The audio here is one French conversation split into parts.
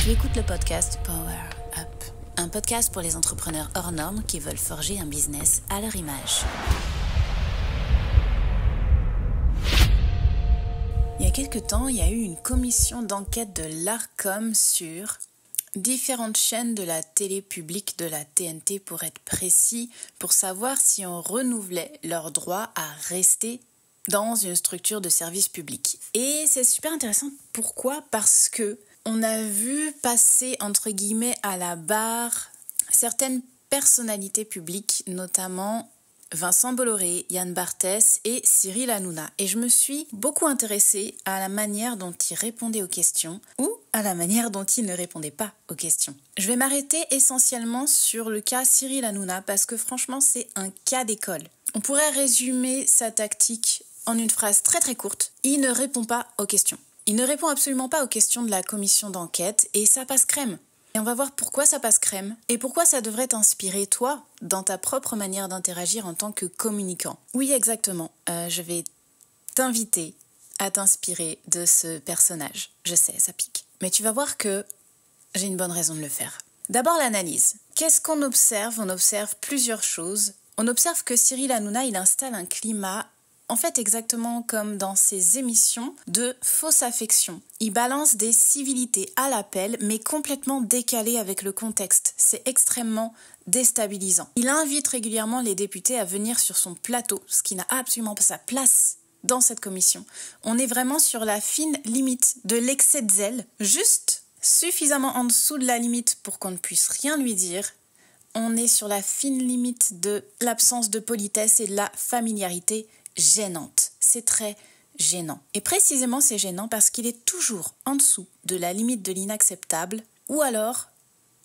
Tu écoutes le podcast Power Up, un podcast pour les entrepreneurs hors normes qui veulent forger un business à leur image. Il y a quelques temps, il y a eu une commission d'enquête de l'Arcom sur différentes chaînes de la télé publique, de la TNT pour être précis, pour savoir si on renouvelait leur droit à rester dans une structure de service public. Et c'est super intéressant. Pourquoi ? Parce que on a vu passer, entre guillemets, à la barre certaines personnalités publiques, notamment Vincent Bolloré, Yann Barthès et Cyril Hanouna. Et je me suis beaucoup intéressée à la manière dont ils répondaient aux questions ou à la manière dont ils ne répondaient pas aux questions. Je vais m'arrêter essentiellement sur le cas Cyril Hanouna parce que franchement, c'est un cas d'école. On pourrait résumer sa tactique en une phrase très très courte. Il ne répond pas aux questions. Il ne répond absolument pas aux questions de la commission d'enquête et ça passe crème. Et on va voir pourquoi ça passe crème et pourquoi ça devrait t'inspirer, toi, dans ta propre manière d'interagir en tant que communicant. Oui, exactement. Je vais t'inviter à t'inspirer de ce personnage. Je sais, ça pique. Mais tu vas voir que j'ai une bonne raison de le faire. D'abord, l'analyse. Qu'est-ce qu'on observe ? On observe plusieurs choses. On observe que Cyril Hanouna, il installe un climat en fait, exactement comme dans ses émissions de fausse affection. Il balance des civilités à l'appel, mais complètement décalées avec le contexte. C'est extrêmement déstabilisant. Il invite régulièrement les députés à venir sur son plateau, ce qui n'a absolument pas sa place dans cette commission. On est vraiment sur la fine limite de l'excès de zèle, juste suffisamment en dessous de la limite pour qu'on ne puisse rien lui dire. On est sur la fine limite de l'absence de politesse et de la familiarité gênante. C'est très gênant. Et précisément, c'est gênant parce qu'il est toujours en dessous de la limite de l'inacceptable ou alors,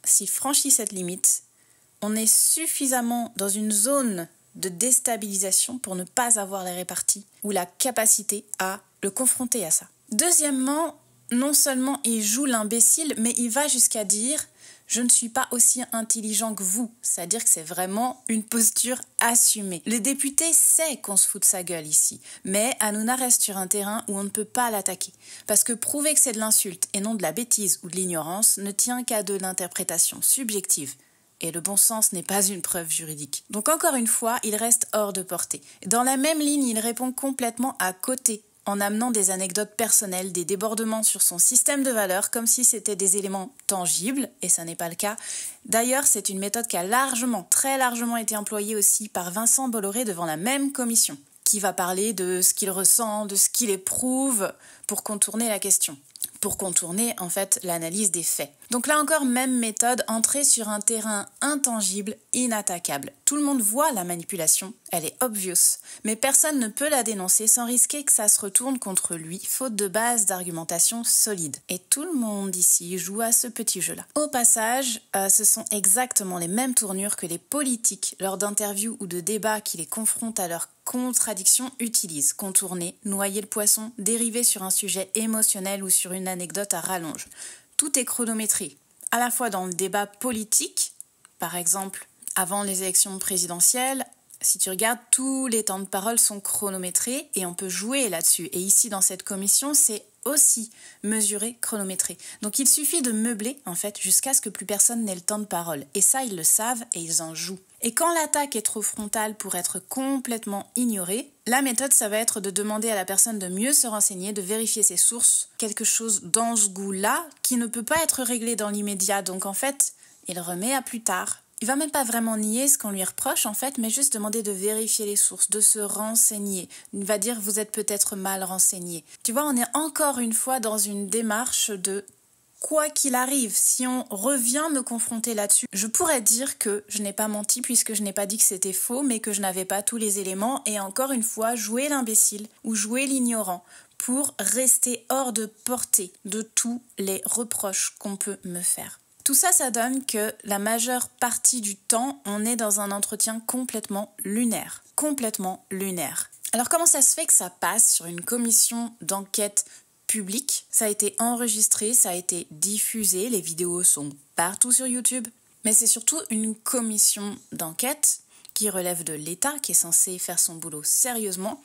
s'il franchit cette limite, on est suffisamment dans une zone de déstabilisation pour ne pas avoir les réparties ou la capacité à le confronter à ça. Deuxièmement, non seulement il joue l'imbécile, mais il va jusqu'à dire « je ne suis pas aussi intelligent que vous ». C'est-à-dire que c'est vraiment une posture assumée. Le député sait qu'on se fout de sa gueule ici, mais Hanouna reste sur un terrain où on ne peut pas l'attaquer. Parce que prouver que c'est de l'insulte et non de la bêtise ou de l'ignorance ne tient qu'à de l'interprétation subjective. Et le bon sens n'est pas une preuve juridique. Donc encore une fois, il reste hors de portée. Dans la même ligne, il répond complètement à côté, en amenant des anecdotes personnelles, des débordements sur son système de valeurs, comme si c'était des éléments tangibles, et ça n'est pas le cas. D'ailleurs, c'est une méthode qui a très largement été employée aussi par Vincent Bolloré devant la même commission, qui va parler de ce qu'il ressent, de ce qu'il éprouve, pour contourner la question. Pour contourner, en fait, l'analyse des faits. Donc là encore, même méthode, entrer sur un terrain intangible, inattaquable. Tout le monde voit la manipulation, elle est obvious, mais personne ne peut la dénoncer sans risquer que ça se retourne contre lui, faute de base d'argumentation solide. Et tout le monde ici joue à ce petit jeu-là. Au passage, ce sont exactement les mêmes tournures que les politiques, lors d'interviews ou de débats qui les confrontent à leurs contradictions, utilisent. Contourner, noyer le poisson, dériver sur un sujet émotionnel ou sur une anecdote à rallonge. Tout est chronométré, à la fois dans le débat politique, par exemple, avant les élections présidentielles, si tu regardes, tous les temps de parole sont chronométrés et on peut jouer là-dessus. Et ici, dans cette commission, c'est aussi mesuré, chronométré. Donc il suffit de meubler, en fait, jusqu'à ce que plus personne n'ait le temps de parole. Et ça, ils le savent et ils en jouent. Et quand l'attaque est trop frontale pour être complètement ignorée, la méthode, ça va être de demander à la personne de mieux se renseigner, de vérifier ses sources, quelque chose dans ce goût-là qui ne peut pas être réglé dans l'immédiat. Donc en fait, il remet à plus tard. Il va même pas vraiment nier ce qu'on lui reproche en fait, mais juste demander de vérifier les sources, de se renseigner. Il va dire vous êtes peut-être mal renseigné. Tu vois, on est encore une fois dans une démarche de quoi qu'il arrive, si on revient me confronter là-dessus, je pourrais dire que je n'ai pas menti puisque je n'ai pas dit que c'était faux, mais que je n'avais pas tous les éléments et encore une fois jouer l'imbécile ou jouer l'ignorant pour rester hors de portée de tous les reproches qu'on peut me faire. Tout ça, ça donne que la majeure partie du temps, on est dans un entretien complètement lunaire. Complètement lunaire. Alors comment ça se fait que ça passe sur une commission d'enquête publique ? Ça a été enregistré, ça a été diffusé, les vidéos sont partout sur YouTube. Mais c'est surtout une commission d'enquête qui relève de l'État, qui est censé faire son boulot sérieusement.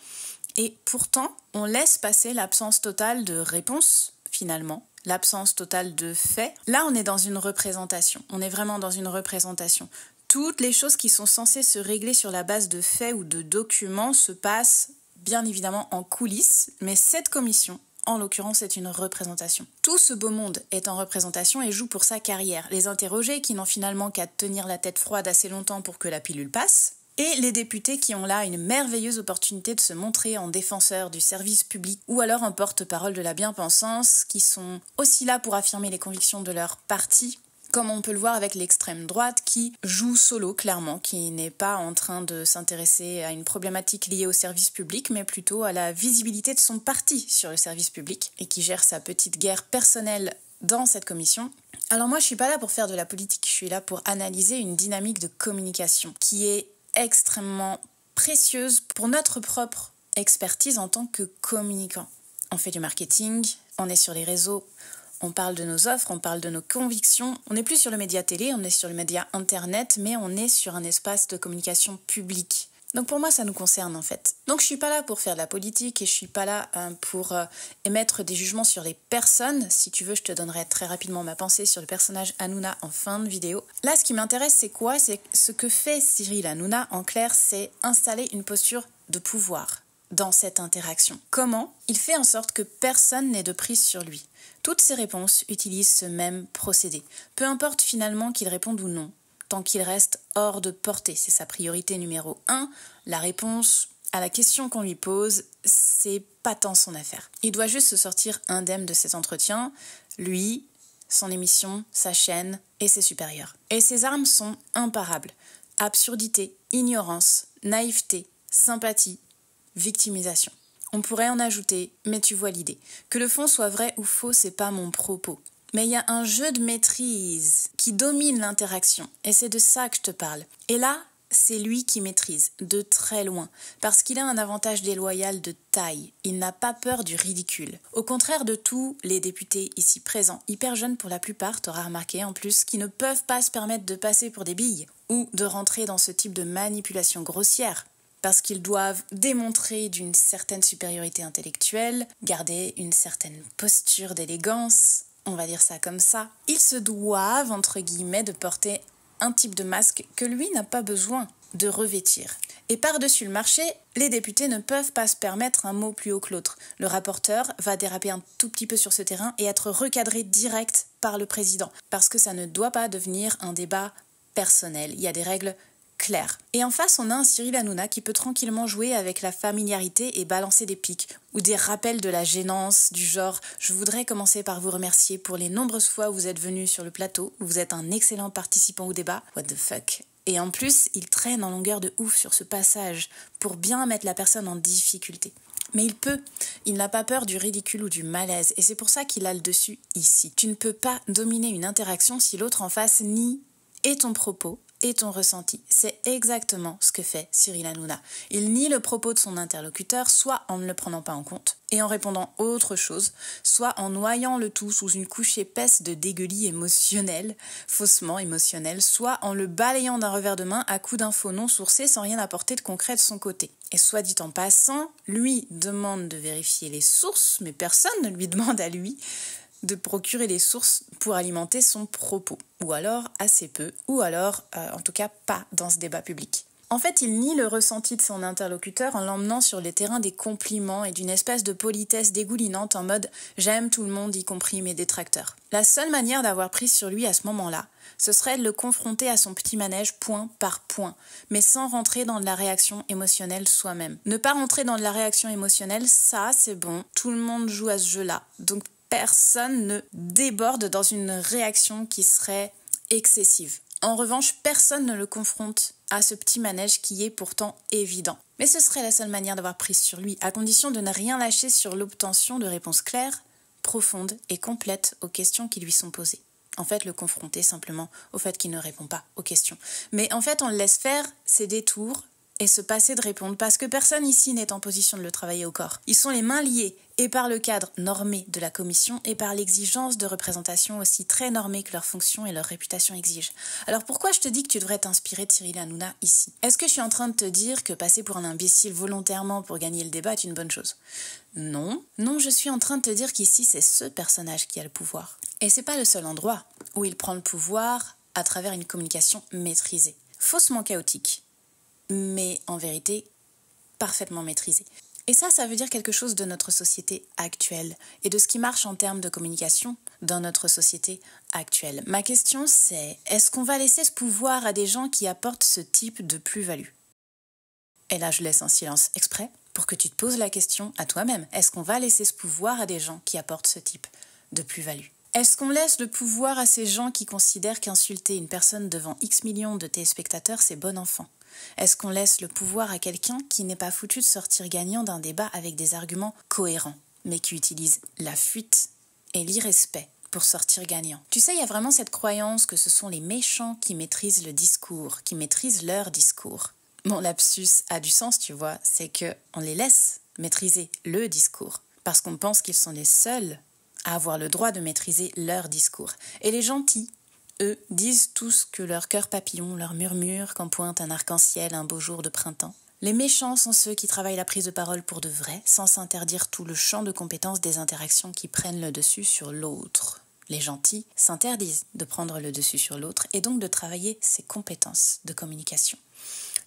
Et pourtant, on laisse passer l'absence totale de réponse, finalement, l'absence totale de faits. Là, on est dans une représentation. On est vraiment dans une représentation. Toutes les choses qui sont censées se régler sur la base de faits ou de documents se passent bien évidemment en coulisses, mais cette commission, en l'occurrence, c'est une représentation. Tout ce beau monde est en représentation et joue pour sa carrière. Les interrogés qui n'ont finalement qu'à tenir la tête froide assez longtemps pour que la pilule passe, et les députés qui ont là une merveilleuse opportunité de se montrer en défenseurs du service public ou alors en porte-parole de la bien-pensance, qui sont aussi là pour affirmer les convictions de leur parti, comme on peut le voir avec l'extrême droite qui joue solo clairement, qui n'est pas en train de s'intéresser à une problématique liée au service public, mais plutôt à la visibilité de son parti sur le service public, et qui gère sa petite guerre personnelle dans cette commission. Alors moi je suis pas là pour faire de la politique, je suis là pour analyser une dynamique de communication qui est extrêmement précieuse pour notre propre expertise en tant que communicant. On fait du marketing, on est sur les réseaux, on parle de nos offres, on parle de nos convictions. On n'est plus sur le média télé, on est sur le média internet, mais on est sur un espace de communication publique. Donc pour moi, ça nous concerne en fait. Donc je suis pas là pour faire de la politique et je suis pas là pour émettre des jugements sur les personnes. Si tu veux, je te donnerai très rapidement ma pensée sur le personnage Hanouna en fin de vidéo. Là, ce qui m'intéresse, c'est quoi ? C'est ce que fait Cyril Hanouna, en clair, c'est installer une posture de pouvoir dans cette interaction. Comment ? Il fait en sorte que personne n'ait de prise sur lui. Toutes ses réponses utilisent ce même procédé. Peu importe finalement qu'il réponde ou non, tant qu'il reste hors de portée. C'est sa priorité numéro 1. La réponse à la question qu'on lui pose, c'est pas tant son affaire. Il doit juste se sortir indemne de cet entretien, lui, son émission, sa chaîne et ses supérieurs. Et ses armes sont imparables. Absurdité, ignorance, naïveté, sympathie, victimisation. On pourrait en ajouter, mais tu vois l'idée. Que le fond soit vrai ou faux, c'est pas mon propos. Mais il y a un jeu de maîtrise qui domine l'interaction, et c'est de ça que je te parle. Et là, c'est lui qui maîtrise, de très loin, parce qu'il a un avantage déloyal de taille. Il n'a pas peur du ridicule. Au contraire de tous les députés ici présents, hyper jeunes pour la plupart, t'auras remarqué en plus, qui ne peuvent pas se permettre de passer pour des billes, ou de rentrer dans ce type de manipulation grossière, parce qu'ils doivent démontrer d'une certaine supériorité intellectuelle, garder une certaine posture d'élégance, on va dire ça comme ça. Ils se doivent, entre guillemets, de porter un type de masque que lui n'a pas besoin de revêtir. Et par-dessus le marché, les députés ne peuvent pas se permettre un mot plus haut que l'autre. Le rapporteur va déraper un tout petit peu sur ce terrain et être recadré direct par le président, parce que ça ne doit pas devenir un débat personnel. Il y a des règles claires. Et en face, on a un Cyril Hanouna qui peut tranquillement jouer avec la familiarité et balancer des pics ou des rappels de la gênance du genre « Je voudrais commencer par vous remercier pour les nombreuses fois où vous êtes venu sur le plateau, où vous êtes un excellent participant au débat. What the fuck ?» Et en plus, il traîne en longueur de ouf sur ce passage pour bien mettre la personne en difficulté. Mais il n'a pas peur du ridicule ou du malaise et c'est pour ça qu'il a le dessus ici. Tu ne peux pas dominer une interaction si l'autre en face nie et ton propos et ton ressenti. C'est exactement ce que fait Cyril Hanouna. Il nie le propos de son interlocuteur, soit en ne le prenant pas en compte et en répondant autre chose, soit en noyant le tout sous une couche épaisse de dégueulis émotionnels, faussement émotionnels, soit en le balayant d'un revers de main à coups d'infos non sourcées sans rien apporter de concret de son côté. Et soit dit en passant, lui demande de vérifier les sources, mais personne ne lui demande à lui de procurer les sources pour alimenter son propos. Ou alors assez peu, ou alors en tout cas pas dans ce débat public. En fait, il nie le ressenti de son interlocuteur en l'emmenant sur les terrains des compliments et d'une espèce de politesse dégoulinante en mode « j'aime tout le monde, y compris mes détracteurs ». La seule manière d'avoir prise sur lui à ce moment-là, ce serait de le confronter à son petit manège point par point, mais sans rentrer dans de la réaction émotionnelle soi-même. Ne pas rentrer dans de la réaction émotionnelle, ça c'est bon, tout le monde joue à ce jeu-là. Donc personne ne déborde dans une réaction qui serait excessive. En revanche, personne ne le confronte à ce petit manège qui est pourtant évident. Mais ce serait la seule manière d'avoir prise sur lui, à condition de ne rien lâcher sur l'obtention de réponses claires, profondes et complètes aux questions qui lui sont posées. En fait, le confronter simplement au fait qu'il ne répond pas aux questions. Mais en fait, on le laisse faire ses détours et se passer de répondre parce que personne ici n'est en position de le travailler au corps. Ils sont les mains liées et par le cadre normé de la commission et par l'exigence de représentation aussi très normée que leur fonction et leur réputation exigent. Alors pourquoi je te dis que tu devrais t'inspirer de Cyril Hanouna ici? Est-ce que je suis en train de te dire que passer pour un imbécile volontairement pour gagner le débat est une bonne chose? Non, je suis en train de te dire qu'ici c'est ce personnage qui a le pouvoir. Et c'est pas le seul endroit où il prend le pouvoir à travers une communication maîtrisée. Faussement chaotique, mais en vérité parfaitement maîtrisée. Et ça veut dire quelque chose de notre société actuelle et de ce qui marche en termes de communication dans notre société actuelle. Ma question c'est, est-ce qu'on va laisser ce pouvoir à des gens qui apportent ce type de plus-value? Et là je laisse un silence exprès pour que tu te poses la question à toi-même. Est-ce qu'on va laisser ce pouvoir à des gens qui apportent ce type de plus-value? Est-ce qu'on laisse le pouvoir à ces gens qui considèrent qu'insulter une personne devant X millions de téléspectateurs, c'est bon enfant? Est-ce qu'on laisse le pouvoir à quelqu'un qui n'est pas foutu de sortir gagnant d'un débat avec des arguments cohérents, mais qui utilise la fuite et l'irrespect pour sortir gagnant? Tu sais, il y a vraiment cette croyance que ce sont les méchants qui maîtrisent le discours, qui maîtrisent leur discours. Mon lapsus a du sens, tu vois, c'est qu'on les laisse maîtriser le discours, parce qu'on pense qu'ils sont les seuls à avoir le droit de maîtriser leur discours. Et les gentils, eux, disent tout ce que leur cœur papillon leur murmure quand pointe un arc-en-ciel un beau jour de printemps. Les méchants sont ceux qui travaillent la prise de parole pour de vrai, sans s'interdire tout le champ de compétences des interactions qui prennent le dessus sur l'autre. Les gentils s'interdisent de prendre le dessus sur l'autre et donc de travailler ses compétences de communication.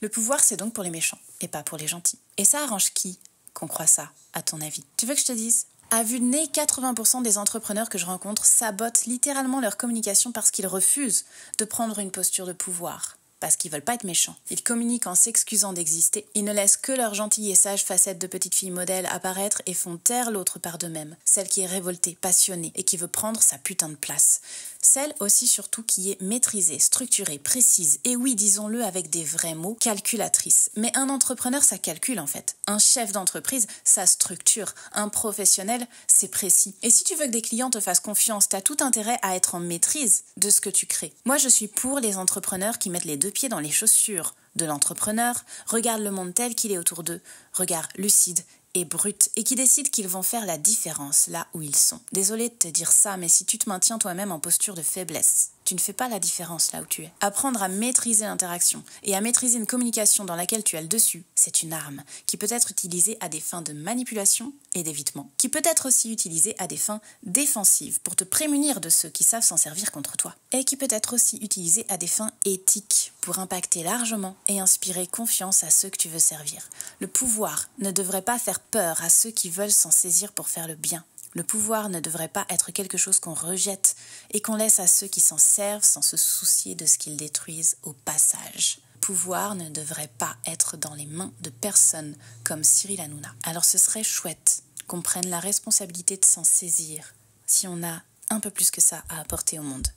Le pouvoir, c'est donc pour les méchants et pas pour les gentils. Et ça arrange qui qu'on croit ça, à ton avis? Tu veux que je te dise? À vue de nez, 80% des entrepreneurs que je rencontre sabotent littéralement leur communication parce qu'ils refusent de prendre une posture de pouvoir, parce qu'ils veulent pas être méchants. Ils communiquent en s'excusant d'exister, ils ne laissent que leur gentille et sage facette de petite fille modèle apparaître et font taire l'autre part d'eux-mêmes, celle qui est révoltée, passionnée et qui veut prendre sa putain de place. Celle aussi surtout qui est maîtrisée, structurée, précise, et oui, disons-le avec des vrais mots, calculatrice. Mais un entrepreneur, ça calcule en fait. Un chef d'entreprise, ça structure. Un professionnel, c'est précis. Et si tu veux que des clients te fassent confiance, t'as tout intérêt à être en maîtrise de ce que tu crées. Moi, je suis pour les entrepreneurs qui mettent les deux pieds dans les chaussures de l'entrepreneur, regardent le monde tel qu'il est autour d'eux, regard lucide et brut, et qui décident qu'ils vont faire la différence là où ils sont. Désolée de te dire ça, mais si tu te maintiens toi-même en posture de faiblesse, tu ne fais pas la différence là où tu es. Apprendre à maîtriser l'interaction et à maîtriser une communication dans laquelle tu as le dessus, c'est une arme qui peut être utilisée à des fins de manipulation et d'évitement, qui peut être aussi utilisée à des fins défensives pour te prémunir de ceux qui savent s'en servir contre toi, et qui peut être aussi utilisée à des fins éthiques pour impacter largement et inspirer confiance à ceux que tu veux servir. Le pouvoir ne devrait pas faire peur à ceux qui veulent s'en saisir pour faire le bien. Le pouvoir ne devrait pas être quelque chose qu'on rejette et qu'on laisse à ceux qui s'en servent sans se soucier de ce qu'ils détruisent au passage. Le pouvoir ne devrait pas être dans les mains de personnes comme Cyril Hanouna. Alors ce serait chouette qu'on prenne la responsabilité de s'en saisir si on a un peu plus que ça à apporter au monde.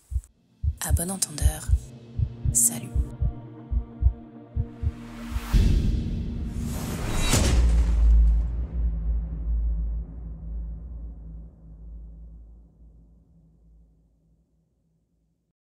À bon entendeur.